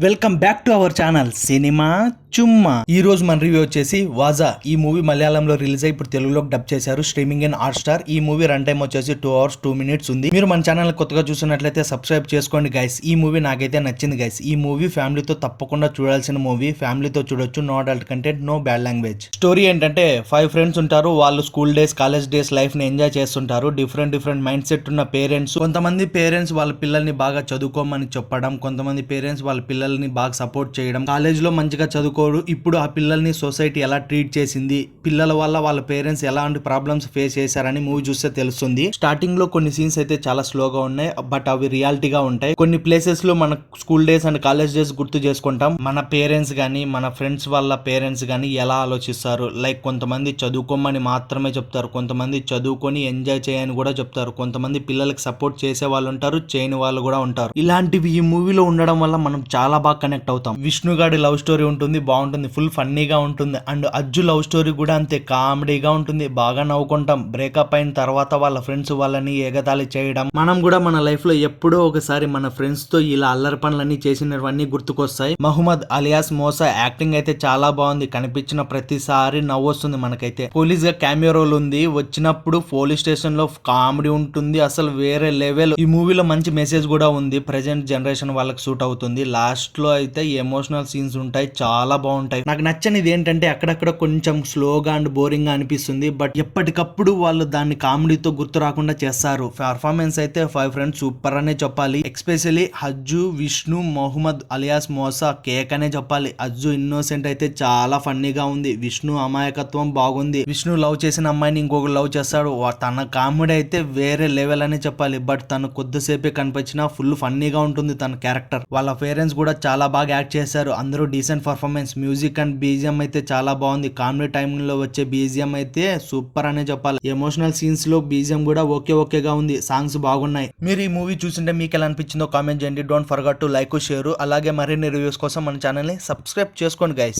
Welcome back to our channel cinema చుమ్మా. ఈ రోజు మన రివ్యూ వచ్చేసి వాజా. ఈ మూవీ మలయాళంలో రిలీజ్ అయ్యి ఇప్పుడు తెలుగులోకి డబ్ చేశారు స్ట్రీమింగ్ ఇన్ హాట్ స్టార్. ఈ మూవీ రన్ టైం వచ్చేసి 2 hours 2 minutes ఉంది. మీరు మన ఛానల్ కొత్తగా చూసినట్లయితే సబ్స్క్రైబ్ చేసుకోండి గైస్. ఈ మూవీ నాకైతే నచ్చింది గైస్. ఈ మూవీ ఫ్యామిలీతో తప్పకుండా చూడాల్సిన మూవీ. ఫ్యామిలీతో చూడొచ్చు. No adult content, no bad language. Story ఏంటంటే 5 ఫ్రెండ్స్ ఉంటారు. వాళ్ళు school days college days life ని ఎంజాయ్ చేస్తుంటారు. డిఫరెంట్ మైండ్ సెట్ ఉన్న పేరెంట్స్. కొంతమంది పేరెంట్స్ వాళ్ళ పిల్లల్ని బాగా చదువుకోమని చెప్పడం, కొంతమంది పేరెంట్స్ వాళ్ళ పిల్లల్ని బాగా సపోర్ట్ చేయడం. కాలేజ్ లో మంచిగా చదువుకోరు. ఇప్పుడు ఆ పిల్లల్ని సొసైటీ ఎలా ట్రీట్ చేసింది, పిల్లల వల్ల వాళ్ళ పేరెంట్స్ ఎలాంటి ప్రాబ్లమ్స్ ఫేస్ చేశారని మూవీ చూస్తే తెలుస్తుంది. స్టార్టింగ్ లో కొన్ని సీన్స్ అయితే చాలా స్లోగా ఉన్నాయి, బట్ అవి రియాలిటీగా ఉంటాయి. కొన్ని ప్లేసెస్ లో మన school days and college days గుర్తు చేసుకుంటాం. మన పేరెంట్స్ గానీ మన ఫ్రెండ్స్ వాళ్ళ పేరెంట్స్ గానీ ఎలా ఆలోచిస్తారు. లైక్ కొంతమంది చదువుకోమని మాత్రమే చెప్తారు, కొంతమంది చదువుకొని ఎంజాయ్ చేయని కూడా చెప్తారు, కొంతమంది పిల్లలకి సపోర్ట్ చేసే వాళ్ళు ఉంటారు, చేయని వాళ్ళు కూడా ఉంటారు. ఇలాంటివి ఈ మూవీలో ఉండడం వల్ల మనం చాలా బాగా కనెక్ట్ అవుతాం. విష్ణు గారి లవ్ స్టోరీ ఉంటుంది, బాగుంటుంది, ఫుల్ ఫన్నీగా ఉంటుంది. అండ్ అజ్జు లవ్ స్టోరీ కూడా అంతే కామెడీగా ఉంటుంది, బాగా నవ్వుకుంటాం. బ్రేకప్ అయిన తర్వాత వాళ్ళ ఫ్రెండ్స్ వాళ్ళని ఎగతాళి చేయడం, మనం కూడా మన లైఫ్ లో ఎప్పుడో ఒకసారి మన ఫ్రెండ్స్ తో ఇలా అల్లరి పనులన్నీ చేసినవన్నీ గుర్తుకొస్తాయి. మహమ్మద్ అలియాస్ మోసా యాక్టింగ్ అయితే చాలా బాగుంది. కనిపించిన ప్రతిసారి నవ్వు వస్తుంది మనకైతే. పోలీస్ గా క్యామియో రోల్ ఉంది. వచ్చినప్పుడు పోలీస్ స్టేషన్ లో కామెడీ ఉంటుంది, అసలు వేరే లెవెల్. ఈ మూవీలో మంచి మెసేజ్ కూడా ఉంది, ప్రెజెంట్ జనరేషన్ వాళ్ళకి సూట్ అవుతుంది. లాస్ట్ లో అయితే ఎమోషనల్ సీన్స్ ఉంటాయి, చాలా బాగుంటాయి. నాకు నచ్చనిది ఏంటంటే అక్కడక్కడ కొంచెం స్లోగా అండ్ బోరింగ్ గా అనిపిస్తుంది, బట్ ఎప్పటికప్పుడు వాళ్ళు దాన్ని కామెడీతో గుర్తు రాకుండా చేస్తారు. పర్ఫార్మెన్స్ అయితే 5 ఫ్రెండ్స్ సూపర్ అనే చెప్పాలి. ఎస్పెషల్లీ అజ్జు, విష్ణు, మొహమ్మద్ అలియాస్ మోసా కేక్ అనే చెప్పాలి. అజ్జు ఇన్నోసెంట్ అయితే చాలా ఫన్నీగా ఉంది. విష్ణు అమాయకత్వం బాగుంది. విష్ణు లవ్ చేసిన అమ్మాయిని ఇంకొక లవ్ చేస్తాడు. తన కామెడీ అయితే వేరే లెవెల్ అని చెప్పాలి, బట్ తను కొద్దిసేపే కనిపించినా ఫుల్ ఫన్నీగా ఉంటుంది తన క్యారెక్టర్. వాళ్ళ పేరెంట్స్ కూడా చాలా బాగా యాక్ట్ చేశారు. అందరూ decent performance. Music and BGM అయితే చాలా బాగుంది. కామెడీ టైమ్ లో వచ్చే బీజిఎం అయితే సూపర్ అనే చెప్పాలి. ఎమోషనల్ సీన్స్ లో బీజిఎం కూడా ఓకేగా ఉంది. సాంగ్స్ బాగున్నాయి. మీరు ఈ మూవీ చూసింటే మీకు ఎలా అనిపించిందో కామెంట్ చేయండి. Don't forget to like, share. అలాగే మరిన్ని రివ్యూస్ కోసం మన ఛానల్ ని సబ్స్క్రైబ్ చేసుకోండి గైస్.